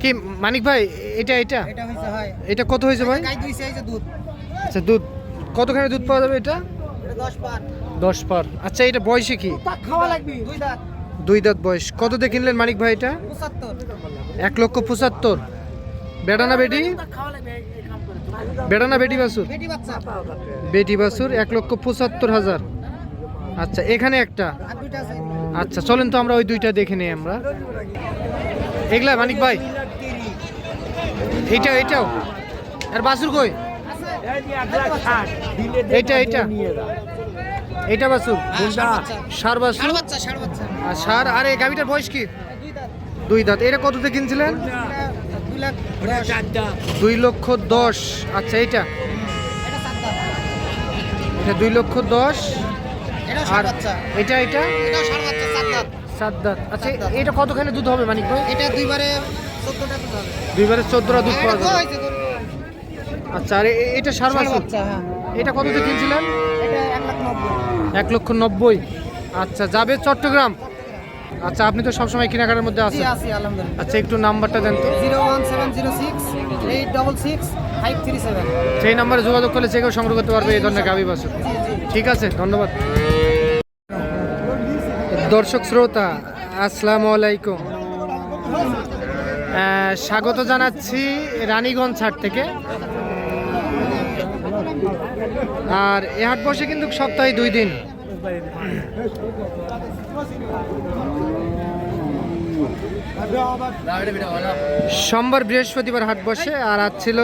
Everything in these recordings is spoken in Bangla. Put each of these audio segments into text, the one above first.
কি মানিক ভাই এটা এটা কত হয়েছে ভাই? আচ্ছা দুধ কতখানি দুধ পাওয়া যাবে এটা? 10 পার। আচ্ছা এটা বয়সে কি? দুই দাঁত বয়স। কত দিয়ে কিনলেন মানিক ভাই এটা? 1,75,000। বেটা না বেটি? বেটা না বেটি বাছুর? বেটি বাছুর 1,75,000। আচ্ছা এখানে একটা। আচ্ছা চলেন তো আমরা ওই দুইটা দেখে নেই আমরা। এগুলা মানিক ভাই এটাও আর বাছুর কই? এইটা বাছুর সার বাছুর আর সার। আর এই গাভিটার বয়স কি? 2 দাঁত। এটা কততে কিনছিলেন? 2,10,000। আচ্ছা এটা 2,10,000। আর এটা 7 দাঁত। আচ্ছা এটা কতখানি দুধ হবে মানিক ভাই? এটা দুইবারে 14টা দুধ পাওয়া যাবে। আচ্ছা আর এটা সার বাছুর? এটা কততে কিনছিলেন? 1,90,000। আচ্ছা যাবে চট্টগ্রাম। আচ্ছা আপনি তো সবসময় কেনাকাটার মধ্যে আছেন। আচ্ছা একটু নাম্বারটা দেন তো। 01706-866-537। সেই নাম্বারে যোগাযোগ করলে যে কেউ সংগ্রহ করতে পারবে এই ধরনের গাভী বাছুর। ঠিক আছে ধন্যবাদ। দর্শক শ্রোতা আসসালামু আলাইকুম, স্বাগত জানাচ্ছি রানীগঞ্জ হাট থেকে। আর এ হাট বসে কিন্তু সপ্তাহে 2 দিন। সোমবার বৃহস্পতিবার হাট বসে। আর আজ ছিল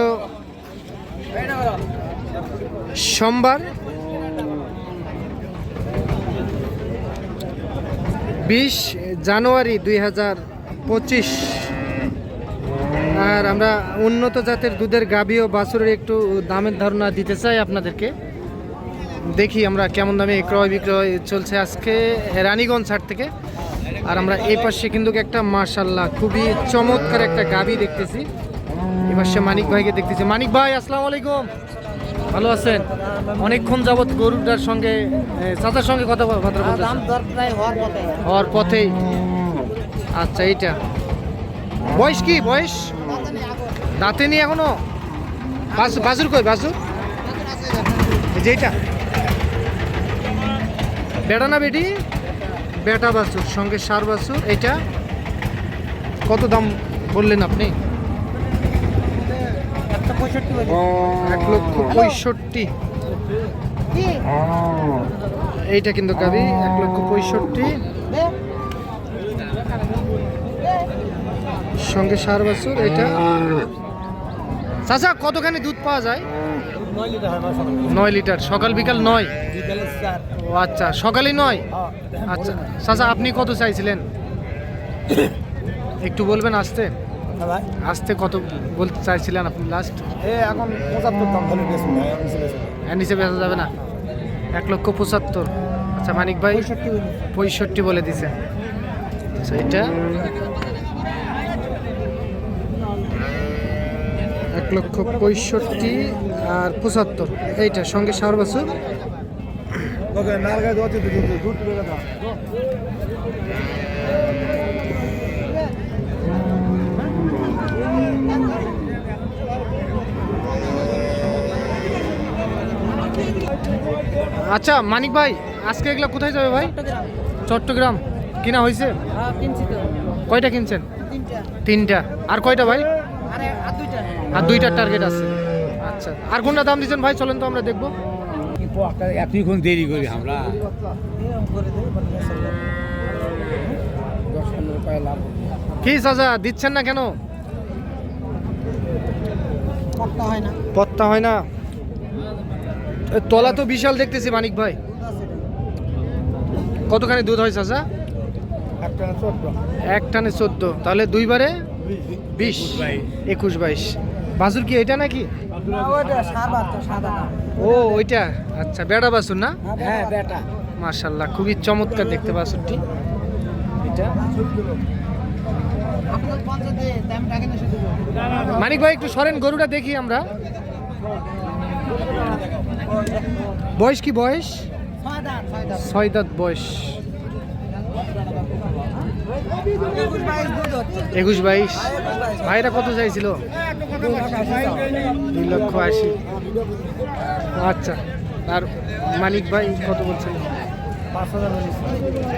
সোমবার 20 জানুয়ারি 2025। আর আমরা উন্নত জাতের দুধের গাভী ও বাছুরের একটু দামের ধারণা দিতে চাই আপনাদেরকে। দেখি আমরা কেমন দামে ক্রয় বিক্রয় চলছে আজকে রানীগঞ্জ হাট থেকে। আর আমরা এই পাশে কিন্তু একটা মাশাআল্লাহ খুবই চমৎকার একটা গাভী দেখতেছি। এই পাশে মানিক ভাইকে দেখতেছি। মানিক ভাই আসসালামু আলাইকুম, ভালো আছেন? অনেকক্ষণ যাবত গরুটার সঙ্গে চাচার সঙ্গে কথা হওয়ার পথেই। আচ্ছা এইটা বয়স কি? বয়স দাঁতে নি এখনো? বাছুর কই? বাছুর যেটা বেটা না বেটি? বেটা বাছুর সঙ্গে সার বাছুর। এইটা কত দাম বললেন আপনি? 1,65,000। এইটা কিন্তু গাভী 1,65,000 সঙ্গে সার বাছুর। এটা চাচা কতখানি দুধ পাওয়া যায়? 9 লিটার। সকাল বিকাল 9? ও আচ্ছা সকালে 9। আচ্ছা চাচা আপনি কত চাইছিলেন একটু বলবেন? আসতে কত বলতে চাইছিলেন আপনি লাস্ট? এখন 75 দাম বলে নিচে বেচা যাবে না? 1,75,000। আচ্ছা মানিক ভাই 65 বলে দিছে। আচ্ছা এটা 1,65,000 আর 75। এইটা সঙ্গে সার বাছুর। আচ্ছা মানিক ভাই আজকে এগুলো কোথায় যাবে ভাই? চট্টগ্রাম। কিনা হয়েছে? কয়টা কিনছেন? 3টা। আর কয়টা ভাই? আর 2টার টার্গেট আছে। আচ্ছা আর কোনটা দাম দিচ্ছেন ভাই? চলেন তো আমরা দেখবো। এতক্ষণ দেরি করি আমরা। কি চাচা দিচ্ছেন না কেন? পত্তা হয় না। তলা তো বিশাল দেখতেছি মানিক ভাই। কতখানি দুধ হয় চাচা? এক টানে 14। তাহলে দুইবারে 20, 21, 22। বাছুর কি এটা নাকি? ও ওইটা। আচ্ছা বেটা বাছুর না? হ্যাঁ বেটা। মাশাআল্লাহ খুবই চমৎকার দেখতে বাছুরটি। এটা মানিক ভাই একটু সরেন, গরুটা দেখি আমরা। বয়স কি? বয়স 6 দাঁত বয়স। 21-22। ভাইরা কত চাইছিল? 2,80,000। আচ্ছা, আর মানিক ভাই কত বলছেন?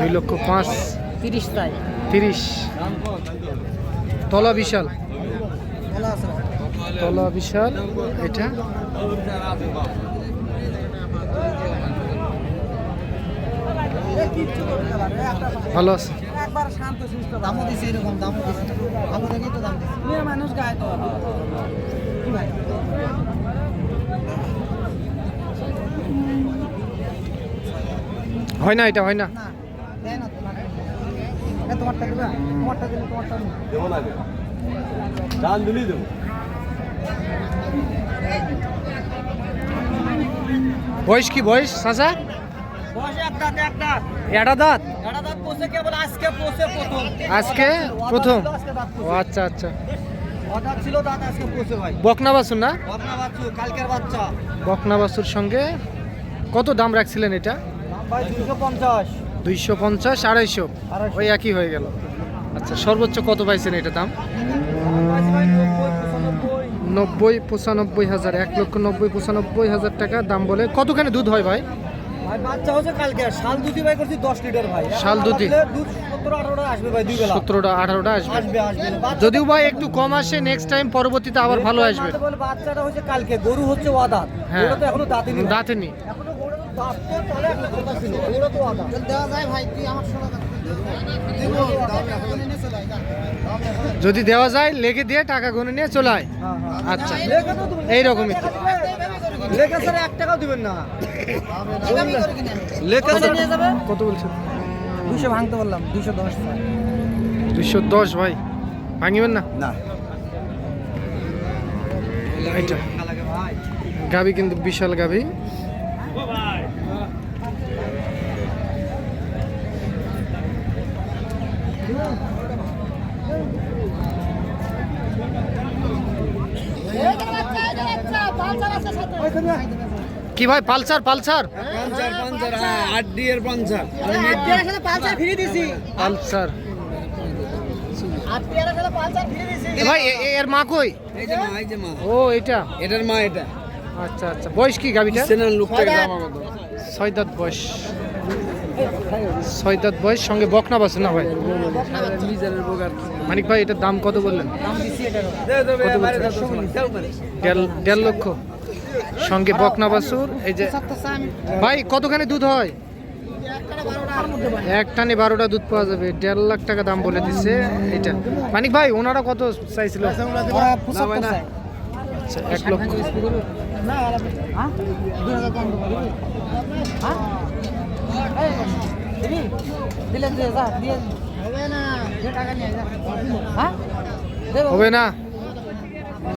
2,05,000। 30 তাই 30। তলা বিশাল, তলা বিশাল। এটা ভালো আছে। একবার শান্ত সুস্থ দামও দিছে, এরকম দামও দিছে, ভালো দেখেই তো দাম দিছে। মেয়ে মানুষ গায় তো কি ভাই, হয় না, এটা হয় না। না দেয় না তো, না এটা তোমারটা দিবা, তোমারটা দিলে তোমারটা দিবা। দেবো না দান দিলেই দেবো। বয়স কি বয়স চাচা? বয়স একটা এটা দাঁত দাঁত পোষে কেবল আজকে পোষে প্রথম, আজকে প্রথম। আজকে দাঁত ও পোষে। আচ্ছা আচ্ছা। দাঁত ছিল, দাঁত আজকে পোষে ভাই। বকনা বাছুর না? বকনা বাচ্চু, কালকের বাচ্চা। বকনা বাছুর সঙ্গে কত দাম রাখছিলেন এটা? দাম ভাই 250। 250, 250, 250 ওই একই হয়ে গেল। আচ্ছা, সর্বোচ্চ কত পাইছেন এটা দাম? দাম পাইছি ভাই 90, 95। 90-95,000, 1,90,95,000 টাকা দাম বলে। কতখানি দুধ হয় ভাই? ভাই বাচ্চা হচ্ছে কালকে, শাল দুধি ভাই করছি 10 লিটার ভাই। শাল দুধি? দুধ 17-18টা আসবে ভাই, দুই বেলা 17টা-18টা আসবে। আসবে আসবে। যদিও ভাই একটু কম আসে, নেক্সট টাইম পরবর্তীতে আবার ভালো আসবে। বলে বাচ্চাটা হচ্ছে কালকে, গরু হচ্ছে ওয়াদাত, হ্যাঁ, ওটা তো এখনো দাঁতেনি ভাই। দাঁতেনি। এখনো গরু দাঁত তো তাহলে এখনো কথা ছিল, ওটা তো ওয়াদাত। দেওয়া যায় ভাই, তুই আমার শোনা যদি দেওয়া যায় লেগে দিয়ে টাকা গুনে নিয়ে চলে আয়। আচ্ছা, এইরকমই তো। লেখা স্যার 1 টাকাও দিবেন না। লেখা স্যার নিয়ে যাবে কত বলছেন? 200 ভাঙতে বললাম, 210 স্যার। 210 ভাই, ভাঙিবেন না? না এইটা লাগে ভাই। গাবি কিন্তু বিশাল গাবি। কি ভাই, পালসার? পালসার পাঞ্চার, হ্যাঁ, 8D এর পাঞ্চার। পালসার ফ্রি দিছি, পালসার। 8 টাকার সাথে পালসার ফ্রি দিছি। এ ভাই, এর মা কই? এই যে মা, এই যে মা, ও এটা। এটার মা এটা। আচ্ছা আচ্ছা, বয়স কি গাবিটা? সেনার লোকটাকে দাম কত? 6 দাঁত বয়স। 6 দাঁত বয়স, সঙ্গে বকনা বাছুর না ভাই? মানিক ভাই, এটার দাম কত বললেন? দাম দিছি এটা। কত বলছেন? 1.5 লক্ষ, সঙ্গে বকনা বাছুর। এই যে ভাই, কতখানি দুধ হয়? এক টানে 12টা দুধ পাওয়া যাবে। 1.5 লাখ টাকা দাম বলে দিচ্ছে এটা। মানিক ভাই, ওনারা কত চাইছিল? ওরা 75 চাই। আচ্ছা, 1 লক্ষ। না হ্যাঁ 2000 কম দেবো। হ্যাঁ এই দিবি, দিলে দে, যা দিয়ে। হবে না, যে টাকা নিয়ে যা। হ্যাঁ দেবো। হবে না?